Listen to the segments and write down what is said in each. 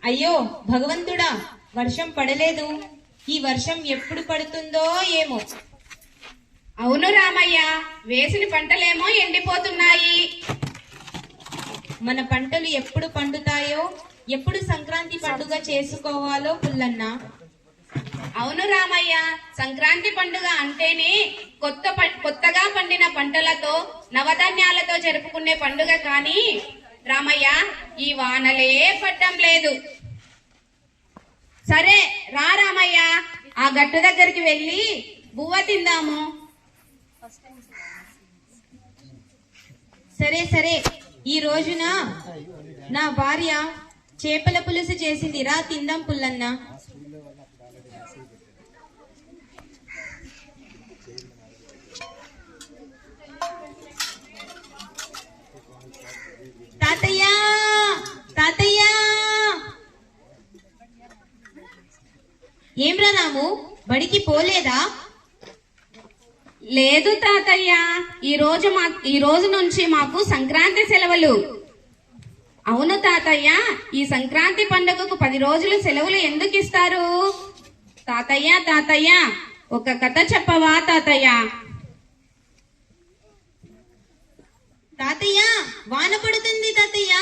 అయ్యో భగవంతుడా, వర్షం పడలేదు. ఈ వర్షం ఎప్పుడు పడుతుందో ఏమో. అవును రామయ్య, వేసిన పంటలేమో ఎండిపోతున్నాయి. మన పంటలు ఎప్పుడు పండుతాయో, ఎప్పుడు సంక్రాంతి పండుగ చేసుకోవాలో పుల్లన్న. అవును రామయ్య, సంక్రాంతి పండుగ అంటేనే కొత్తగా పండిన పంటలతో నవధాన్యాలతో జరుపుకునే పండుగ. కానీ రామయ్య, ఈ వానలే పడ్డం లేదు. సరే రా రామయ్య, ఆ గట్టు దగ్గరికి వెళ్ళి బువ్వ తిందాము. సరే సరే, ఈ రోజున నా భార్య చేపల పులుసు చేసింది, రా తిందాం పుల్లన్న. తాతయ్య తాతయ్య, ఏమ్రా రాము, బడికి పోలేదా? లేదు తాతయ్య, ఈ రోజు నుంచి మాకు సంక్రాంతి సెలవులు. అవును తాతయ్య, ఈ సంక్రాంతి పండుగకు 10 రోజులు సెలవులు ఎందుకు ఇస్తారు? తాతయ్య ఒక కథ చెప్పవా తాతయ్య? తాతయ్య, వాన పడుతుంది తాతయ్య.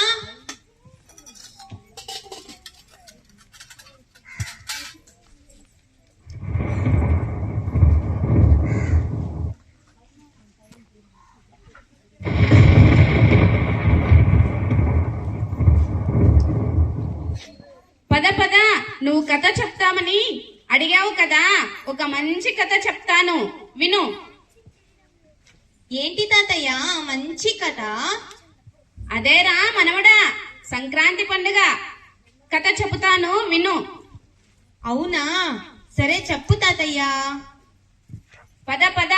పద నువ్వు కథ చెప్తామని అడిగావు కదా, ఒక మంచి కథ చెప్తాను, విను. ఏంటి తాతయ్య మంచి కథ? అదేరా మనవడా, సంక్రాంతి పండుగ కథ చెబుతాను, విను. అవునా, సరే చెప్పు తాతయ్య. పద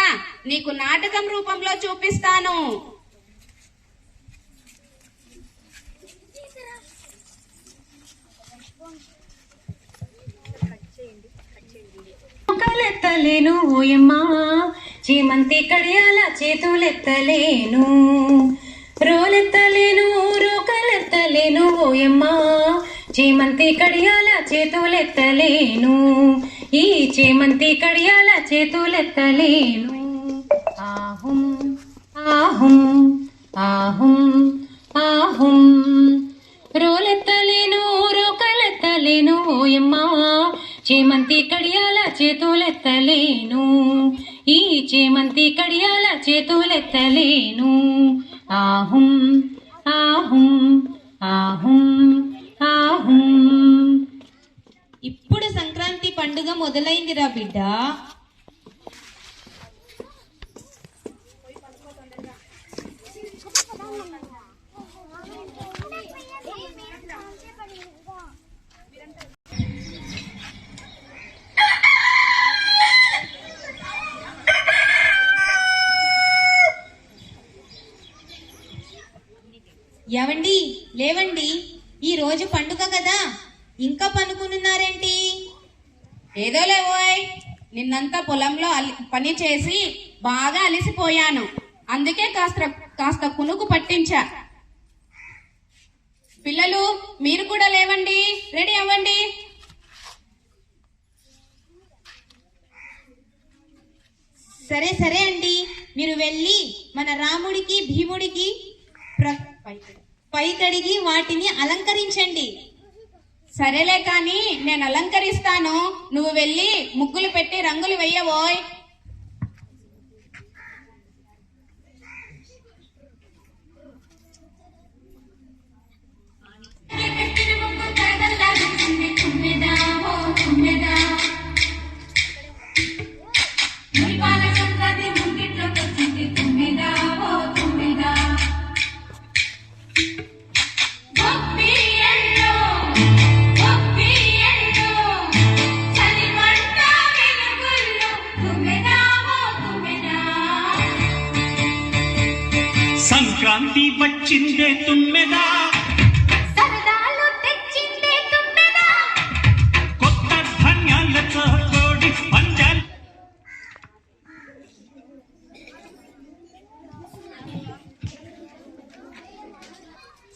నీకు నాటకం రూపంలో చూపిస్తాను. మొక్కలెత్తలేను ఓయమ్మా, చేమంతి కడియాల చేతులెత్తలేను, రోలెత్తలేను రోకలెత్తలేను ఓయమ్మా, చేమంతి కడియాల చేతులెత్తలేను, ఈ చేమంతి కడియాల చేతులెత్తలేను. ఆహుం ఆహుం ఆహుం ఆహుం, రోలెత్తలేను రోకలెత్తలేను ఓయమ్మా, చేమంతి కడియాల చేతులెత్తలేను, ఈ చేమంతి కడియాల చేతులెత్తలేను. ఆహుం ఆహుం ఆహుం ఆహుం. ఇప్పుడు సంక్రాంతి పండుగ మొదలైందిరా బిడ్డ. ఏవండి లేవండి, ఈ రోజు పండుగ కదా, ఇంకా పనుకున్నారేంటి? ఏదో లేవోయ్, నిన్నంతా పొలంలో పని చేసి బాగా అలిసిపోయాను, అందుకే కాస్త కునుకు పట్టించా. పిల్లలు మీరు కూడా లేవండి, రెడీ అవ్వండి. సరే సరే అండి, మీరు వెళ్ళి మన రాముడికి భీముడికి పై కడిగి వాటిని అలంకరించండి. సరేలే కానీ నేను అలంకరిస్తాను, నువ్వు వెళ్ళి ముగ్గులు పెట్టి రంగులు వెయ్యవోయ్. సంక్రాంతి వచ్చిందే తుమ్మెదా, సరదాలు తెచ్చిందే తుమ్మెదా, కొత్త ధాన్యాలతో కోడి పందాలు.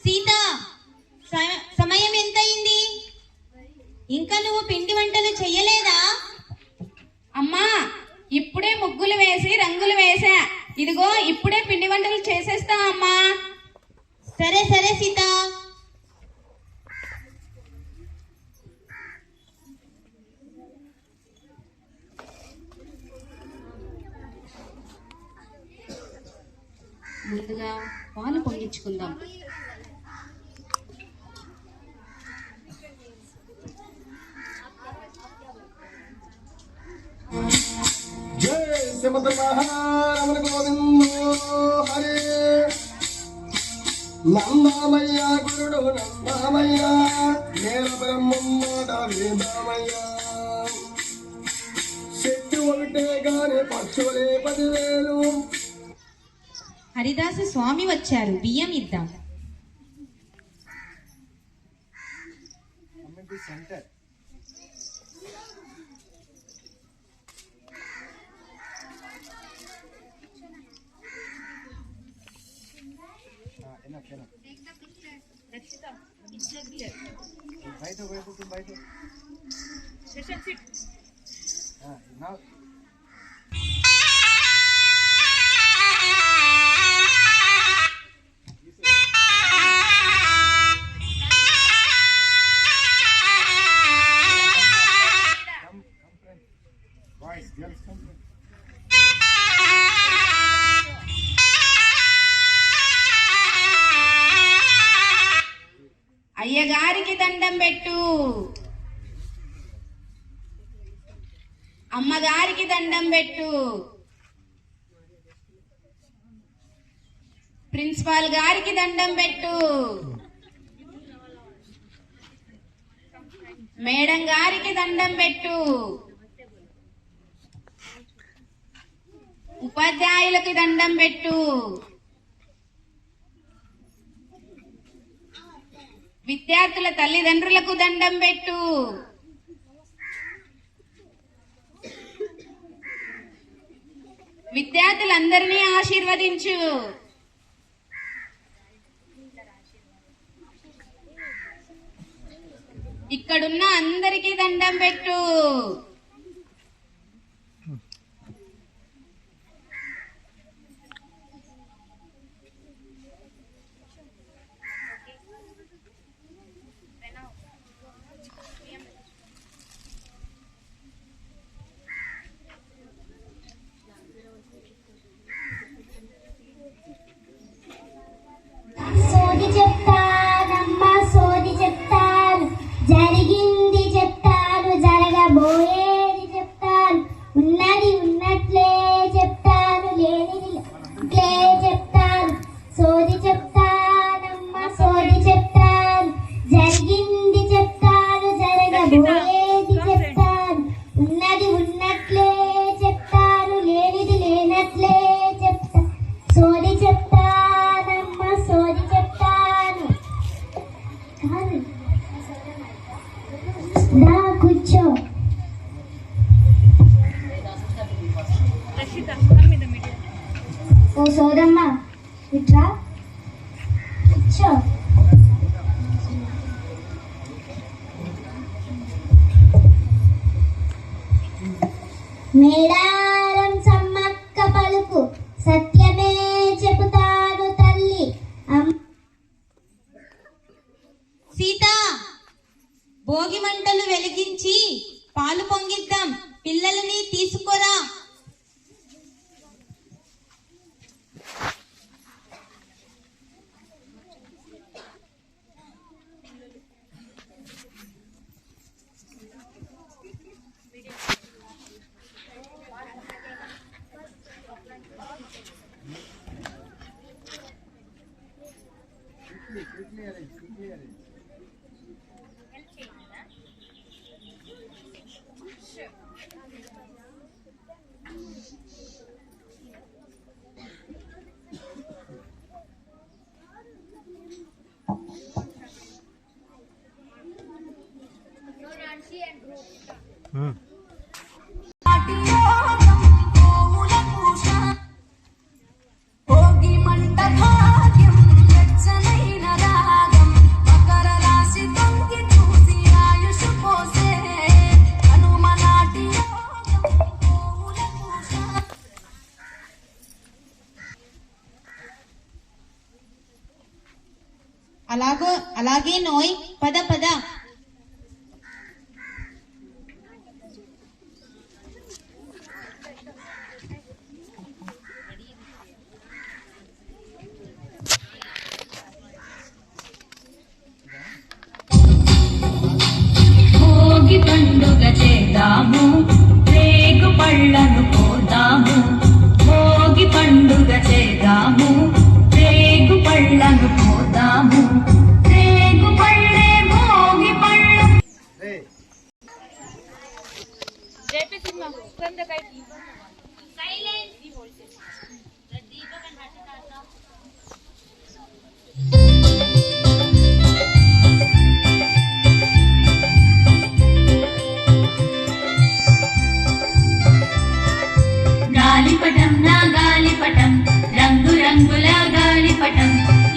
సీత, సమయం ఎంతయింది? ఇంకా నువ్వు పిండి వంటలు చెయ్యలేదా? అమ్మా, ఇప్పుడే ముగ్గులు వేసి రంగులు వేసా. ఇదిగో ఇప్పుడే పిండి వంటలు చేసేస్తా అమ్మా. సరే సరే సీత. ముందుగా పాలు పొంగించుకుందాం. జై శ్రీమద్ మహారమణ గోవిందో హరే. నందామయ్య గురుడు నందామయ్య, నేల బ్రహ్మమ్మాట వేదామయ్య. శక్తి ఒకటే గాని పక్షులే 10,000. హరిదాసు స్వామి వచ్చారు, బియ్యం ఇద్దాం. అయ్యగారికి దండం పెట్టు, అమ్మగారికి దండం పెట్టు, ప్రిన్సిపాల్ గారికి దండం పెట్టు, మేడం గారికి దండం పెట్టు, ఉపాధ్యాయులకు దండం పెట్టు, విద్యార్థుల తల్లిదండ్రులకు దండం పెట్టు, విద్యార్థులందరినీ ఆశీర్వదించు. ఇక్కడున్న అందరికీ దండం పెట్టు. సోది చెప్తానమ్మా, సోది చెప్తాను, జరిగింది చెప్తాను, జరగబోయేది చెప్తాను, ఉన్నది ఉన్నట్లే చెప్తాను, లేనిది లే చెప్తాను. సోది చెప్తానమ్మా, సోది చెప్తాను, జరిగింది చెప్తాను, జరగబోయేది చెప్తాను, ఉన్నది ఉన్నట్లే చెప్తాను, లేనిది లేనట్లే చెప్తాను. సోది చెప్తానమ్మా, సోది చెప్తాను. దా కూర్చో. ఓ సోదమ్మ, ఇట్రా కూర్చో. మేడారం సమ్మక్క పలుకు సత్యమే చెబుతాను తల్లి. సీత, భోగి మంటలు వెలిగించి పాలు పొంగిద్దాం. పిల్లలని తీసుకురా. భోగి మంట భాగ్యం ఎచ్చనైనదా. అలాగే నోయ్, పద పద. భోగి పండుగ చేద్దాము, రేగు పళ్ళను పోదాము. భోగి పండుగ చేద్దాము, రేగు పళ్ళను పోదాము. రేగు పళ్ళే భోగి పళ్ళు. గాలిపటం నా గాలిపటం, రంగు రంగుల గాలిపటం.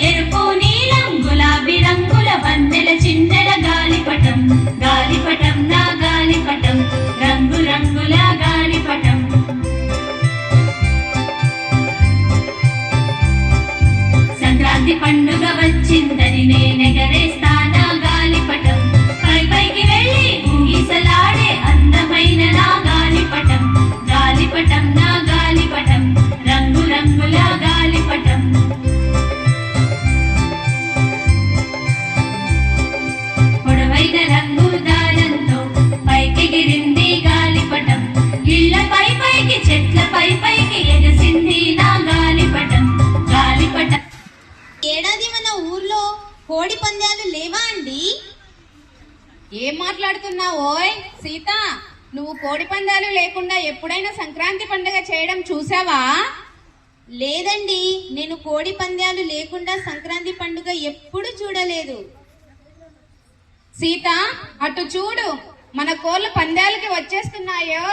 ఎరుపు నీలం గులాబీ రంగుల వన్నెల చిన్నెల గాలిపటం. గాలిపటం నా గాలిపటం, రంగు రంగుల గాలిపటం. సంక్రాంతి పండుగ వచ్చిందని నేనెగరేస్తానా గాలిపటం. పై పైకి వెళ్ళి ఊగిసలాడే అందమైన నా గాలిపటం. గాలిపటం నా గాలిపటం, రంగు రంగుల గాలిపటం. పొడవైన రంగు దారంతో పైకెగిరింది గాలిపటం. ఇళ్ళ పై పైకి చెట్ల పై పైకి ఎగసింది నా గాలిపటం. గాలిపటం. ఏడాది మన ఊర్లో కోడి పందాలు లేవా అండి? ఏం మాట్లాడుతున్నావోయ్ సీత? నువ్వు కోడి పందాలు లేకుండా ఎప్పుడైనా సంక్రాంతి పండుగ చేయడం చూసావా? లేదండి, నేను కోడి పందాలు లేకుండా సంక్రాంతి పండుగ ఎప్పుడు చూడలేదు. సీత అటు చూడు, మన కోళ్ళు పందాలకి వచ్చేస్తున్నాయో.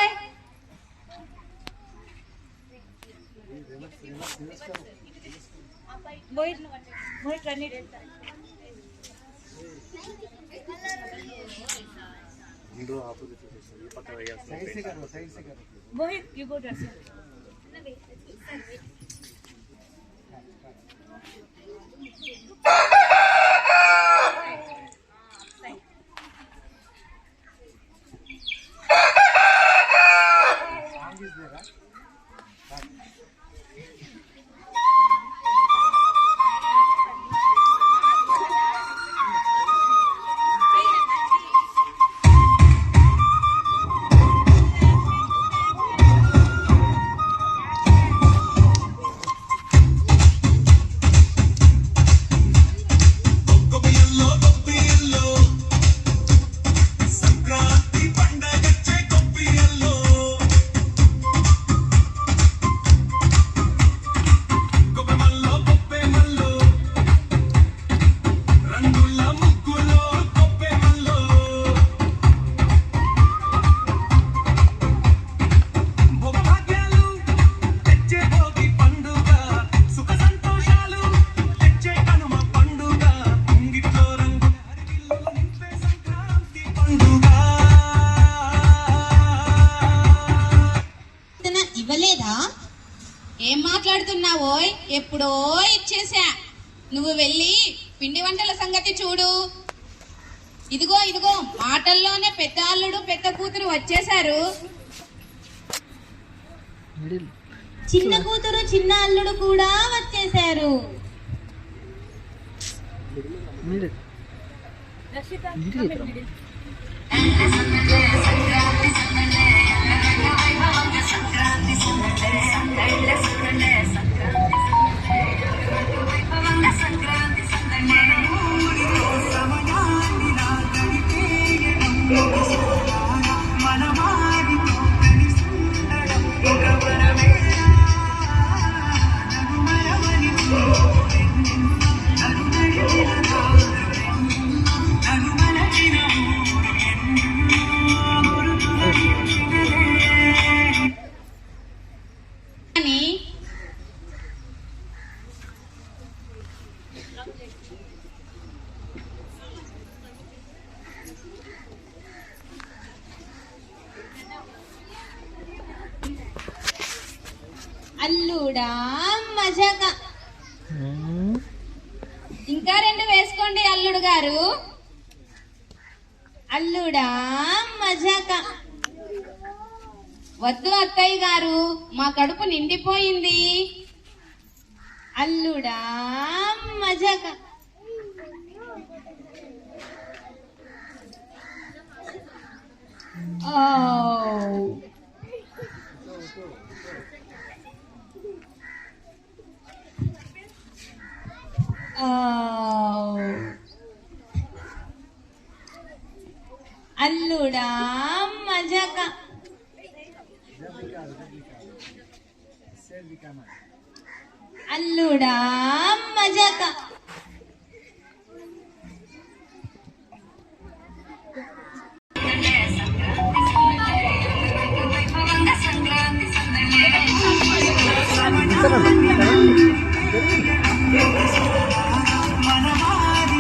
ఇవ్వలేదా? ఏం మాట్లాడుతున్నావోయ్? ఎప్పుడో ఇచ్చేసా. నువ్వు వెళ్ళి పిండి వంటల సంగతి చూడు. ఇదిగో ఇదిగో, మాటల్లోనే పెద్ద అల్లుడు పెద్ద కూతురు వచ్చేశారు. చిన్న కూతురు చిన్న అల్లుడు కూడా వచ్చేశారు. అల్లుడా మజాగా. ఇంకా 2 వేసుకోండి అల్లుడు గారు. అల్లుడా మజాక. వద్దు అత్తయ్య గారు, మా కడుపు నిండిపోయింది. అల్లుడా మజాక. ఓ అల్లుడా మజాక. అల్లుడా మజాక. మనవారి